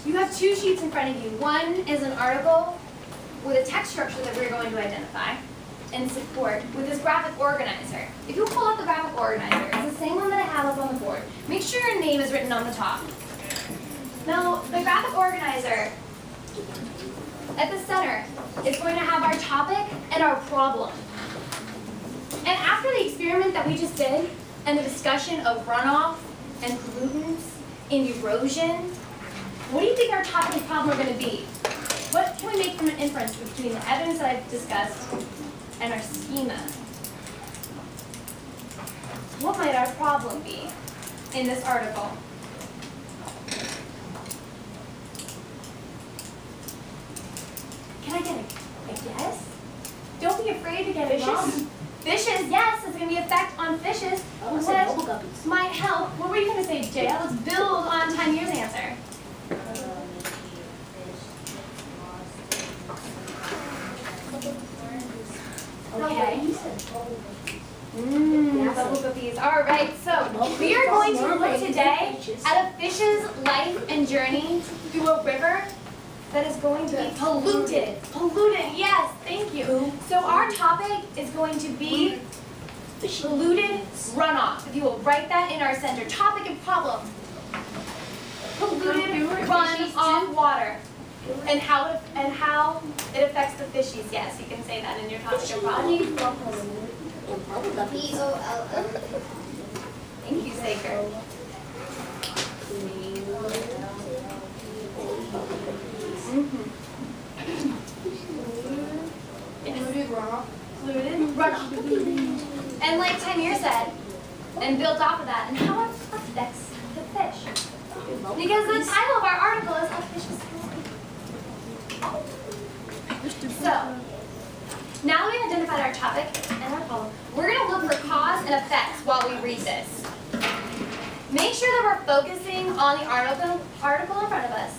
You have two sheets in front of you. One is an article with a text structure that we're going to identify and support with this graphic organizer. If you pull up the graphic organizer, it's the same one that I have up on the board. Make sure your name is written on the top. Now, the graphic organizer at the center is going to have our topic and our problem. And after the experiment that we just did and the discussion of runoff and pollutants and erosion, what do you think our topic and problem are going to be? What can we make from an inference between the evidence that I've discussed and our schema? What might our problem be in this article? Can I get a guess? Don't be afraid to get it wrong. Fishes, yes, it's going to be effect on fishes. What might help? What were you going to say, Jay? Let's build on Tanya's answer. Okay. Bubble guppies. All right, so we are going to look today at a fish's life and journey through a river that is going to be polluted. Polluted, yes, thank you. So our topic is going to be polluted runoff. If you will write that in our center. Topic and problem. Polluted runoff water. And how it affects the fishies. Yes, you can say that in your topic and problem. Thank you, Saker. Polluted runoff. And like Tanir said, and built off of that, and how it affects the fish. Because the title of our article is How Fishes So, now that we've identified our topic and our problem, we're going to look for cause and effects while we read this. Make sure that we're focusing on the article in front of us.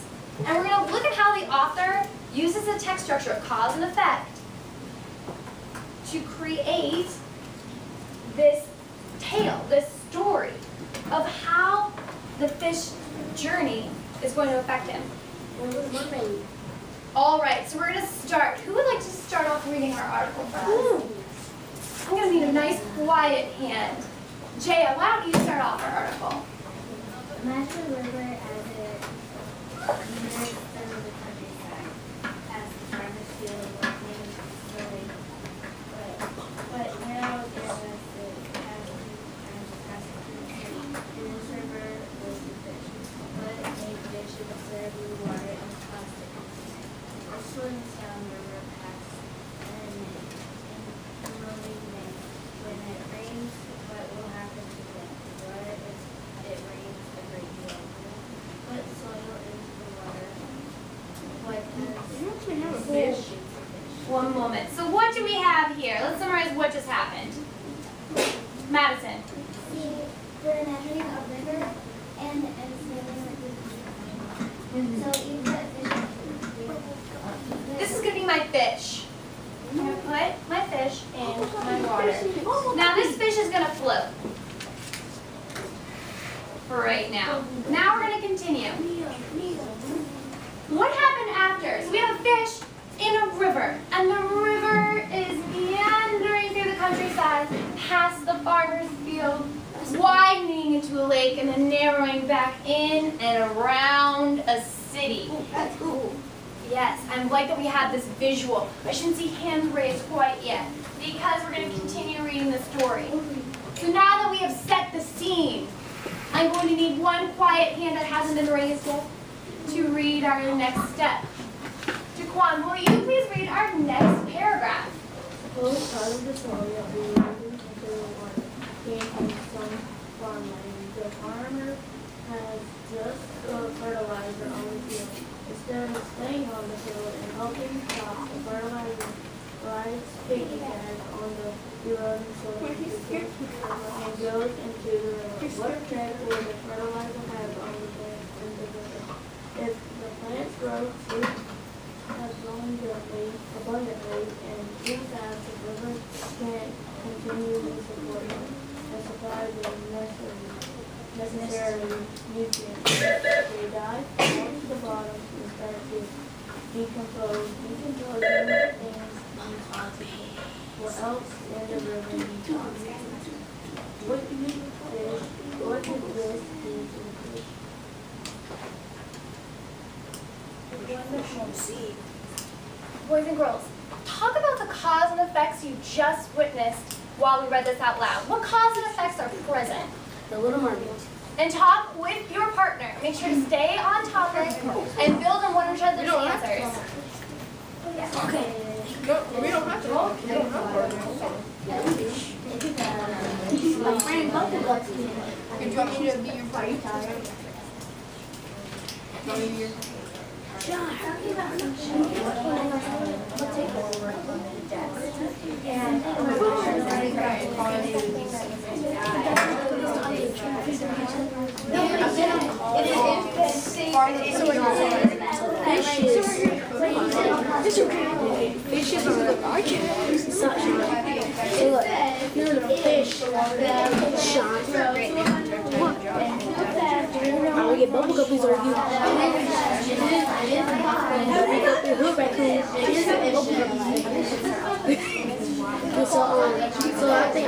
And we're going to look at how the author uses the text structure of cause and effect to create this tale, this story of how the fish journey is going to affect him. All right, so we're going to start. Who would like to start off reading our article for us? I'm going to need a nice quiet hand. Jaya, why don't you start off our article? Imagine a river as it nears the center of the countryside, as the farmer's field was named slowly. But now there was the chasm and passing through the city. In this river was the fish, but it made fish to serve the water and plastic. The swims down the river past and in early May. When it rains, what will happen to them? It rains a great deal. Put soil into the water. What does fish? One moment. So what do we have here? Let's summarize what just happened. Madison. We're imagining a river and sailing like this. So you put fish. This is going to be my fish. I'm going to put my fish in my water. Now this fish is going to float for right now. Now we're going to continue. What happened after? So we have a fish in a river, and the river is meandering through the countryside, past the farmer's field, widening into a lake, and then narrowing back in and around a city. That's cool. Yes, I like that we have this visual. I shouldn't see hands raised quite yet, because we're going to continue reading the story. So now that we have set the scene, I'm going to need one quiet hand that hasn't been raised yet to read our next step. Jaquan, will you please read our next paragraph? Suppose part of the soil that we used into the water came from some farmland. The farmer has just fertilizer on the field. Instead of staying on the field and helping stop the fertilizer, rides piggyback on the eroding soil and goes into the river. What effect will the fertilizer have on the plants in the river? If the plants grow fruit abundantly and too fast, the river can't continually support them and supply the necessary nutrients. They die, fall to the bottom, decompose decomposing things impossible, or else in the river be toxic. What did this do to the fish? Boys and girls, talk about the cause and effects you just witnessed while we read this out loud. What cause and effects are present? The Little Mermaid. And talk with your partner. Make sure to stay on topic and build on one another's answers. Okay. No, we don't have to. We don't have My friend Buckle. Do you want me to be your party? Want me to be your John, Fishes are the podcast. I will get bubble guppies over you. So I think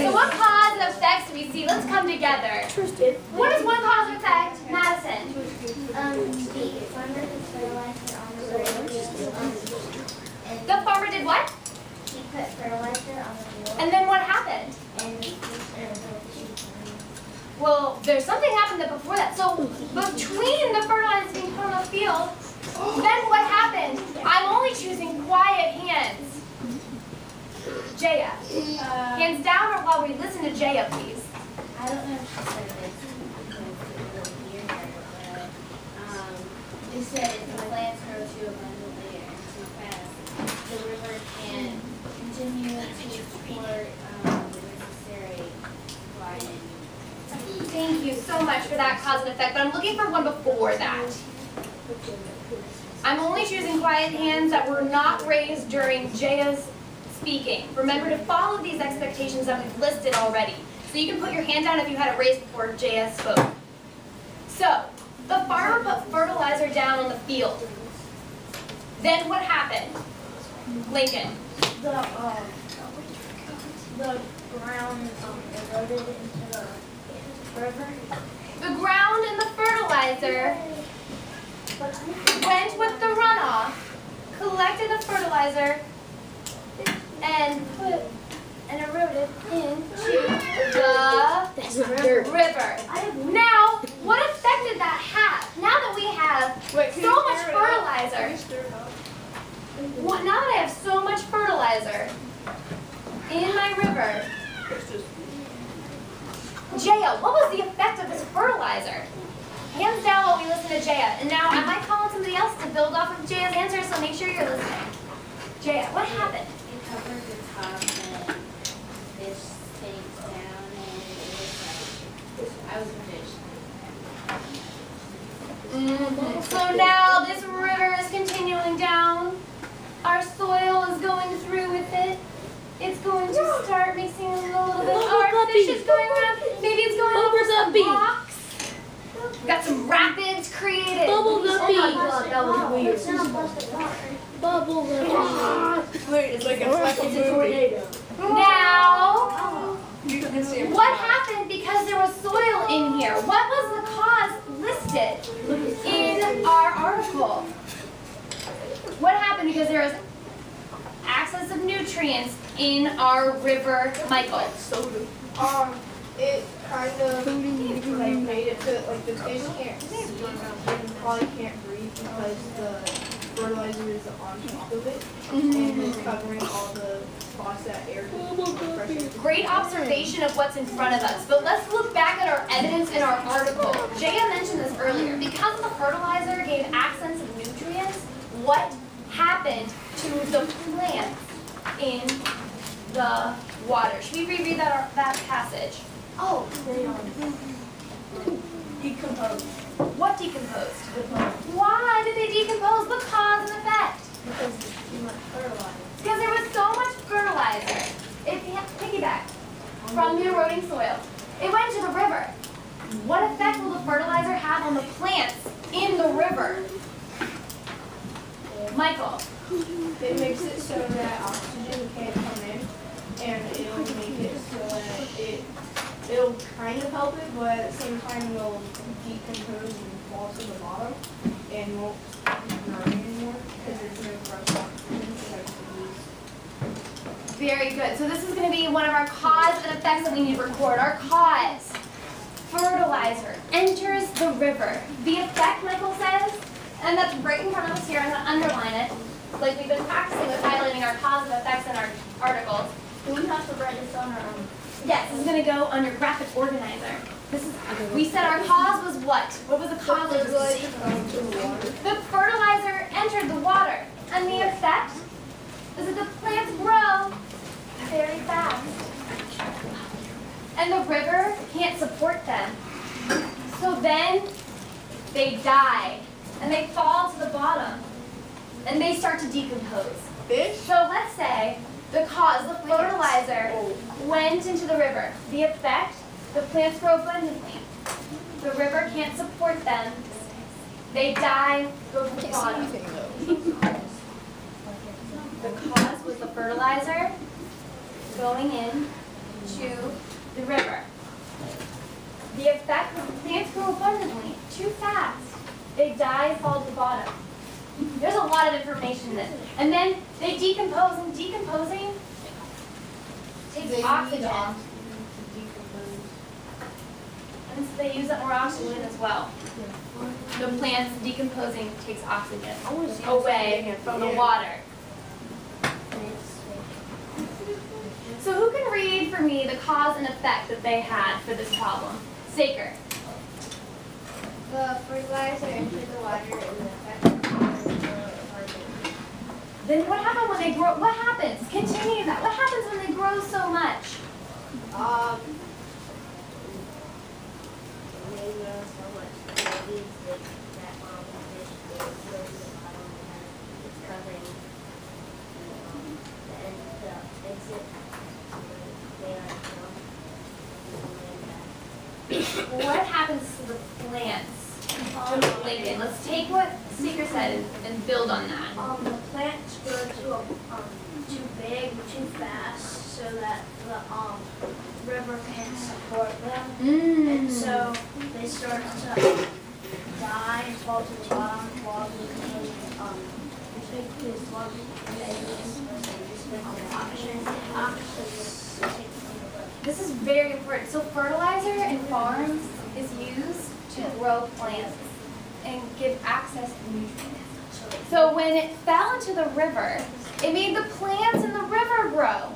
So what cause and effects do we see? Let's come together. What is one cause and effect, Madison? The farmer has fertilizer on the field. The farmer did what? He put fertilizer on the field. And then what happened? And Well, there's something happened before that. So between the fertilizer being put on the field, then what happened? I'm only choosing quiet hands. Jaya. Hands down or while we listen to Jaya, please. I don't know if she said this because it was here, but it said if the plants grow too abundantly and too fast, the river can continue to support the necessary widening. Thank you so much for that cause and effect, but I'm looking for one before that. I'm only choosing quiet hands that were not raised during Jaya's speaking. Remember to follow these expectations that we've listed already. So you can put your hand down if you had it raised before Jaya spoke. So, the farmer put fertilizer down on the field. Then what happened? Lincoln. the ground eroded into the river. The ground and the fertilizer went with the runoff, collected the fertilizer, and eroded into the river. Now, what effect did that have? Now that we have so much fertilizer, now that I have so much fertilizer in my river, Jaya, what was the effect of this fertilizer? Hands down while we listen to Jaya. And now I might call on somebody else to build off of Jaya's answer, so make sure you're listening. Jaya, what happened? It covered the top and fish stayed down and it was like, I was a fish. So now this river is continuing down. Our soil is going through with it. It's going to start mixing a little bit. Our fish is going around. Maybe it's going over some rocks. We got some rapids created. Bubble guppy. Oh my God, that was weird. Bubble guppy. It's like a tornado. Now, what happened because there was soil in here? What was the cause listed in our article? What happened because there was access of nutrients in our river, Michael? It kind of like made it to like the fish can't swim and probably can't breathe because the fertilizer is on top of it and it's covering all the spots that air pressure. Great observation of what's in front of us, but let's look back at our evidence in our article. Jaya mentioned this earlier. Because the fertilizer gave access of nutrients, what happened to the plants in the water? Should we reread that passage? Oh, Decomposed. what decomposed? Why did they decompose? What cause and effect? Because there's too much fertilizer. Because there was so much fertilizer. It piggyback from the eroding soil. It went to the river. What effect will the fertilizer have on the plants in the river? Michael. It makes it so that oxygen can't come in, and it'll make it so that it'll kind of help it, but at the same time it'll decompose and fall to the bottom, and won't grow anymore because there's no fresh oxygen to use. Very good. So this is going to be one of our cause and effects that we need to record. Our cause. Fertilizer enters the river. The effect, Michael says, and that's right in front of us here, I'm going to underline it, like we've been practicing with highlighting our cause and effects in our articles. Do we have to write this on our own? Yes, this is going to go on your graphic organizer. This is, we said our cause was what? What was the cause of this? The fertilizer entered the water. And the effect is that the plants grow very fast. And the river can't support them. So then they die. And they fall to the bottom. And they start to decompose. Fish? So let's say the cause, the fertilizer, went into the river. The effect, the plants grow abundantly. The river can't support them. They die, go to the bottom. The cause was the fertilizer going in to the river. The effect was the plants grow abundantly, too fast. They die, fall to the bottom. There's a lot of information in this. And then they decompose, and decomposing takes oxygen. And so they use up more oxygen as well. The plants decomposing takes oxygen away from the water. So who can read for me the cause and effect that they had for this problem? Saker. The fertilizer entered the water and the effect of Then what happens when they grow? What happens? Continue that. What happens when they grow so much? they grow so much that fish is it's covering the exit What happens to the plants? Lincoln, let's take what Seeker said and build on that. The plants grow too big, too fast, so that the river can't support them. And so they start to die and fall to the bottom while the This is very important. So fertilizer in farms is used to grow plants and give access to nutrients. So when it fell into the river, it made the plants in the river grow.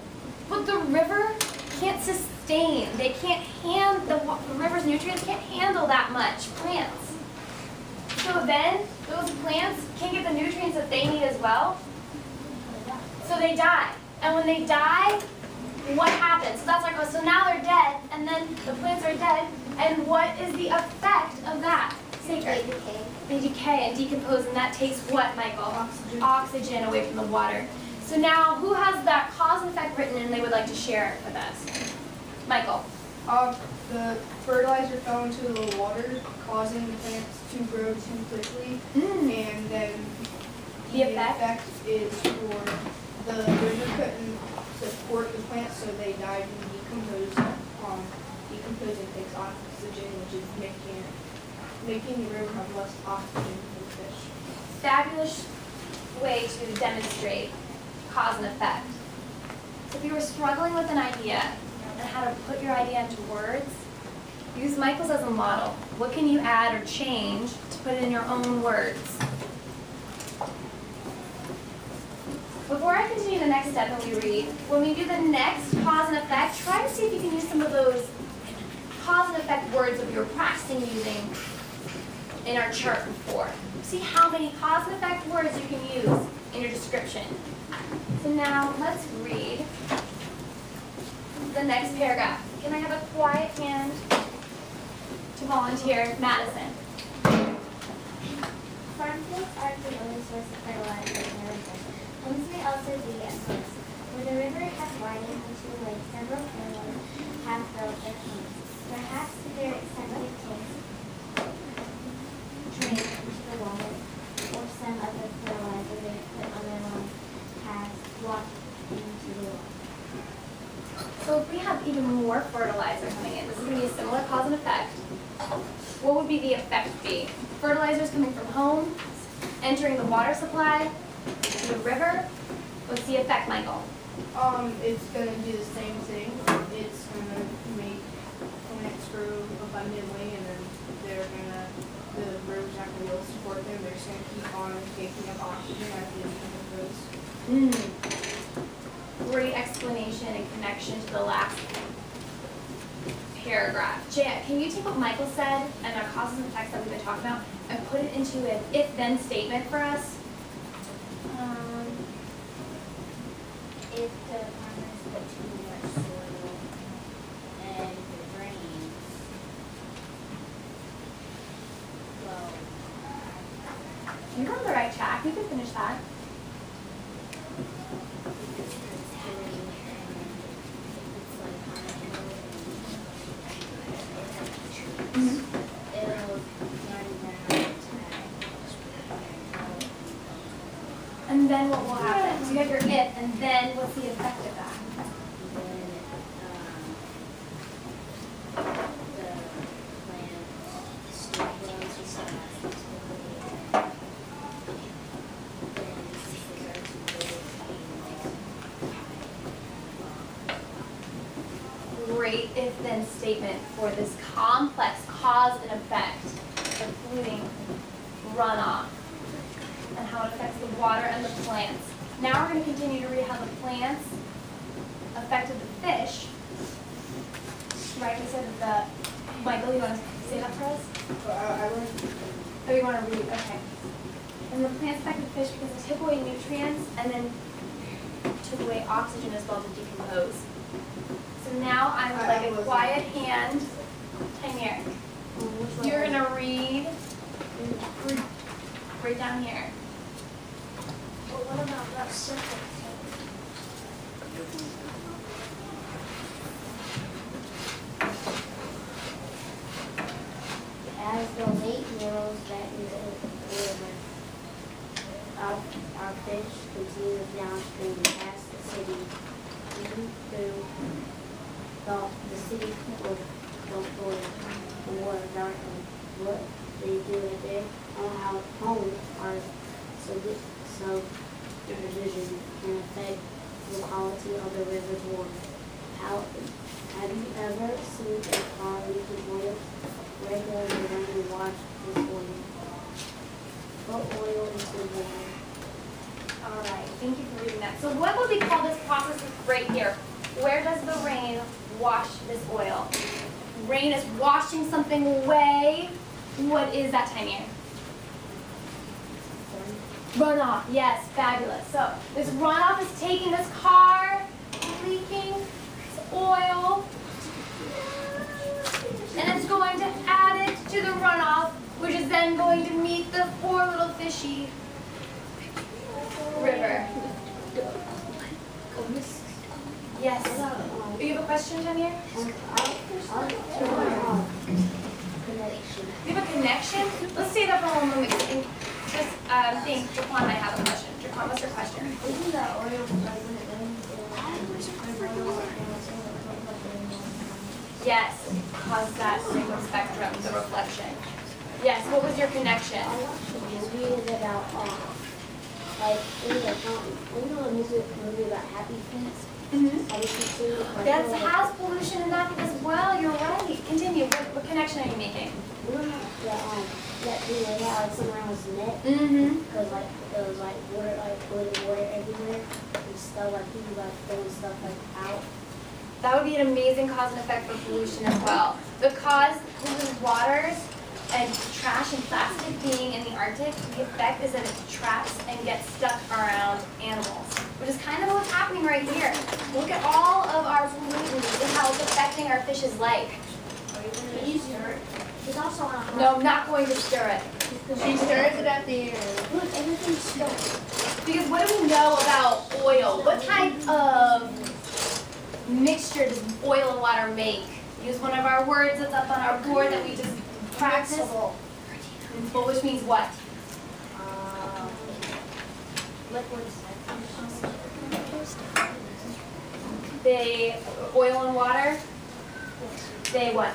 But the river can't sustain. They can't handle, the river's nutrients can't handle that much plants. So then those plants can't get the nutrients that they need as well. So they die. And when they die, what happens? So that's our cause. So now they're dead, and then the plants are dead. And what is the effect of that? They decay. They decay and decompose, and that takes what, Michael? Oxygen. Oxygen away from the water. So now, who has that cause and effect written and they would like to share it with us? Michael. The fertilizer fell into the water, causing the plants to grow too quickly, and then The effect is for the river couldn't support the plants, so they died and decomposed. Decomposing takes oxygen, which is making the river have less oxygen for the fish. Fabulous way to demonstrate cause and effect. So if you were struggling with an idea and how to put your idea into words, use Michael's as a model. What can you add or change to put it in your own words? Before I continue the next step and we read, when we do the next cause and effect, try to see if you can use some of those cause and effect words that we were practicing using in our chart before. See how many cause and effect words you can use in your description. So now let's read the next paragraph. Can I have a quiet hand to volunteer? Madison. Farm fields are the only source of fertilizer in the river. Homes may also be a source. Where the river has widened into the lake, several families have built their homes. Perhaps to their extensive tanks drain into the water, or some other fertilizer they put effect, what would be the effect be? Fertilizers coming from home, entering the water supply, to the river. What's the effect, Michael? It's gonna do the same thing. It's gonna make plants grow abundantly, and then the rivers not gonna be able to support them. They're just gonna keep on taking up oxygen as the ocean goes. Great explanation and connection to the last paragraph. Jan, can you take what Michael said and our causes and effects that we've been talking about and put it into an if-then statement for us? If the farmers put too much soil and if it rains, well, You're on the right track. You can finish that. because it's hilly and it's like on a hill and it'll run down And then what will happen? So you have your if, and then what's the effect of that? Great if-then statement for this complex cause and effect, including runoff and how it affects the water and the plants. Now we're going to continue to read how the plants affected the fish. Right, we said that Michael, you want to say that for us? Oh, you want to read? Okay. And the plants affected the fish because it took away nutrients and then took away oxygen as well to decompose. So now I would like a quiet hand. Here. You're going to read right down here. Well, what about that simple As the lake narrows back into the river, our fish continues downstream past the city, even through the city people don't go in the water darkly. What they do at their own homes are subdivision can affect the quality of the river's water. Have you ever seen a car leaking oil? Regularly when you watch this oil. Put oil into the water. All right, thank you for reading that. So what would we call this process right here? Where does the rain wash this oil? Rain is washing something away. What is that time here? Runoff. Yes, fabulous. So this runoff is taking this car, leaking oil, and it's going to add it to the runoff, which is then going to meet the poor little fishy river. Yes. Do you have a question, Jamir? You have a connection? Let's say that for a moment. Just think, Jaquan might have a question. Jaquan, what's your question? Isn't that oil like when it rains? Yes, causes that rainbow spectrum, the reflection. Yes, what was your connection? I watched a movie about, like, it was a movie about happy feet. That has pollution in that as well. You're right. Continue. What connection are you making? Remember that thing they had like somewhere on his neck? Because like there was like water, like water everywhere and stuff. Like he was like throwing stuff like out. That would be an amazing cause and effect for pollution as well. Because polluted waters and trash and plastic being in the Arctic, the effect is that it traps and gets stuck around animals, which is kind of what's happening right here. Look at all of our pollutants and how it's affecting our fish's life. Can you stir it? It's also on a hot. No, I'm not going to stir it. She stirs it at the end. Look, everything's stirred. Because what do we know about oil? What type of mixture does oil and water make? Use one of our words that's up on our board that we just practiced. Well, which means what? Liquids. They, oil and water, they what?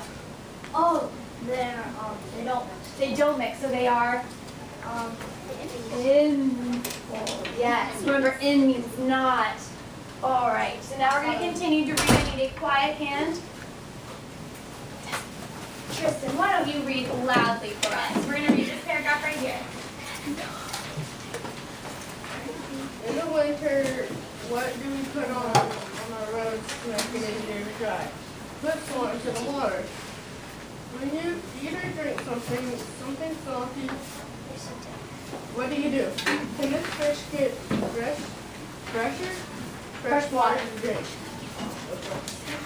Oh, they don't. they don't mix, so they are in. Yes, remember in means not. All right, so now we're going to continue to read. I need a quiet hand. Tristan, why don't you read loudly for us? We're going to read this paragraph right here. In the winter, what do we put on our roads to make it easier to drive? Put salt into the water. When you eat or drink something salty, what do? Can this fish get fresh water to drink?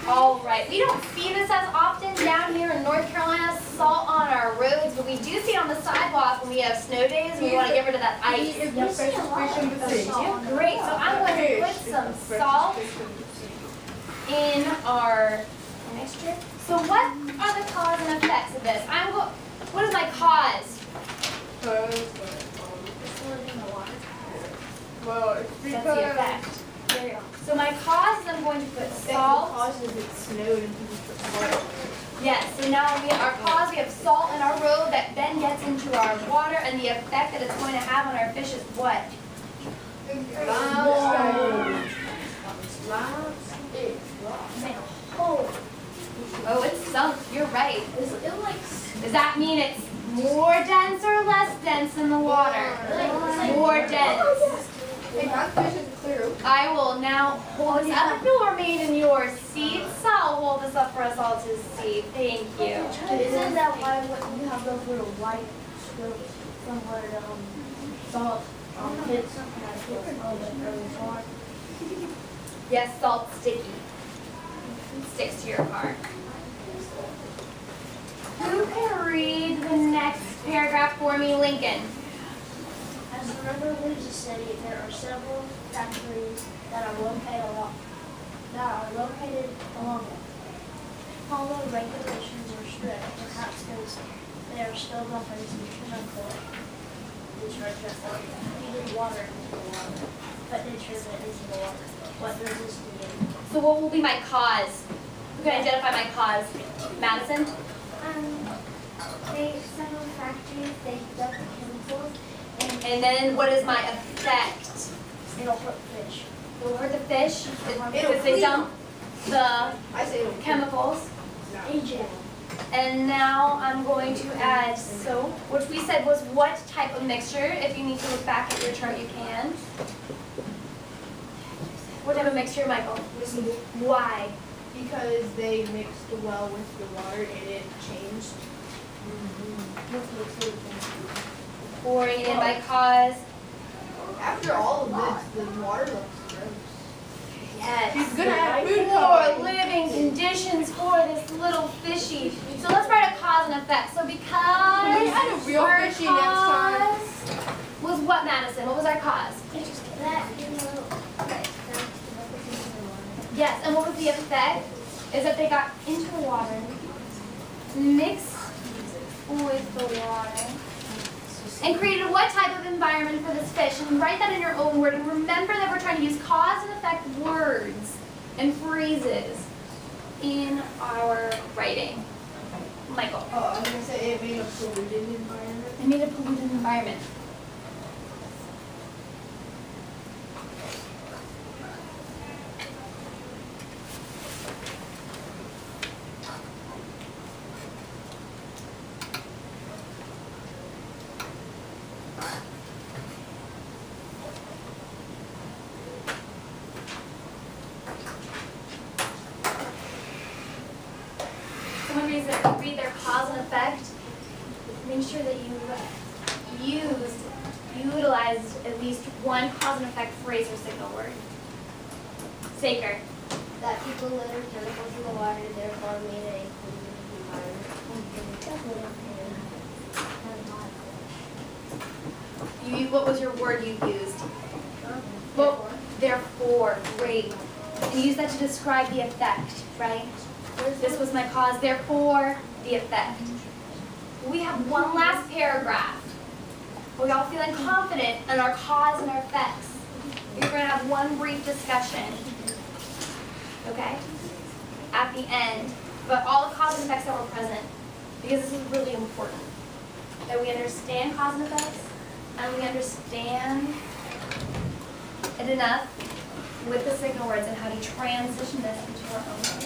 All right, we don't see this as often down here in North Carolina, salt on our roads, but we do see it on the sidewalk when we have snow days and we want to get rid of that ice. He is the freshest fish in the sea. Great, so I'm going to put some salt in our mixture. So what are the cause and effects of this? What is my cause? Well, it's That's the because effect. There you go. So my cause is I'm going to put salt. Causes it snowed and people put salt. Yes, so now our cause, we have salt in our road that then gets into our water, and the effect that it's going to have on our fish is what? Oh, it's sunk. You're right. Does that mean it's more dense or less dense in the water? More dense. Hey, that fish is clear. I will now hold this up. If you'll remain in your seats, I'll hold this up for us all to see. Thank you. Isn't that why you have those little white strips somewhere salt hits early on? Yes, salt's sticky. It sticks to your car. Who can read the next paragraph for me, Lincoln? As a member of the city, there are several factories that are located along it. Although regulations are strict, perhaps because they are still bumpers and chemical detergent or heated water into the water, but detergent into the water. What does this mean? So what will be my cause? Who can identify my cause? Madison? Several factories, they dump the chemicals. And then what is my effect? It'll hurt fish. It will hurt the fish It'll because they clean dump the I say it'll chemicals. Agent. And now I'm going to add soap, which we said was what type of mixture? If you need to look back at your chart, you can. What type of mixture, Michael? Why? because they mixed well with the water and it changed. Pouring it in by cause. After all of this, the water looks gross. Yes. She's gonna have food Poor coloring. living conditions for this little fishy. So let's write a cause and effect. So because Can we add a real our fishy next time? cause was what, Madison? What was our cause? Yes, and what was the effect? Is that they got into the water, mixed with the water, and created what type of environment for this fish? And write that in your own word. And remember that we're trying to use cause and effect words and phrases in our writing. Michael. Oh, I was going to say it made a polluted environment. It made a polluted environment. Someone read their cause and effect. Make sure that you utilized at least one cause and effect phrase or signal word. Saker. That people litter chemicals in the water, therefore made a polluted environment. What was your word you used? Well, therefore, great. And you use that to describe the effect, right? This was my cause, therefore, the effect. We have one last paragraph. Are we all feeling confident in our cause and our effects? We're going to have one brief discussion, okay, at the end, but all the cause and effects that were present. because this is really important, that we understand cause and effects, and we understand it enough with the signal words and how to transition this into our own language.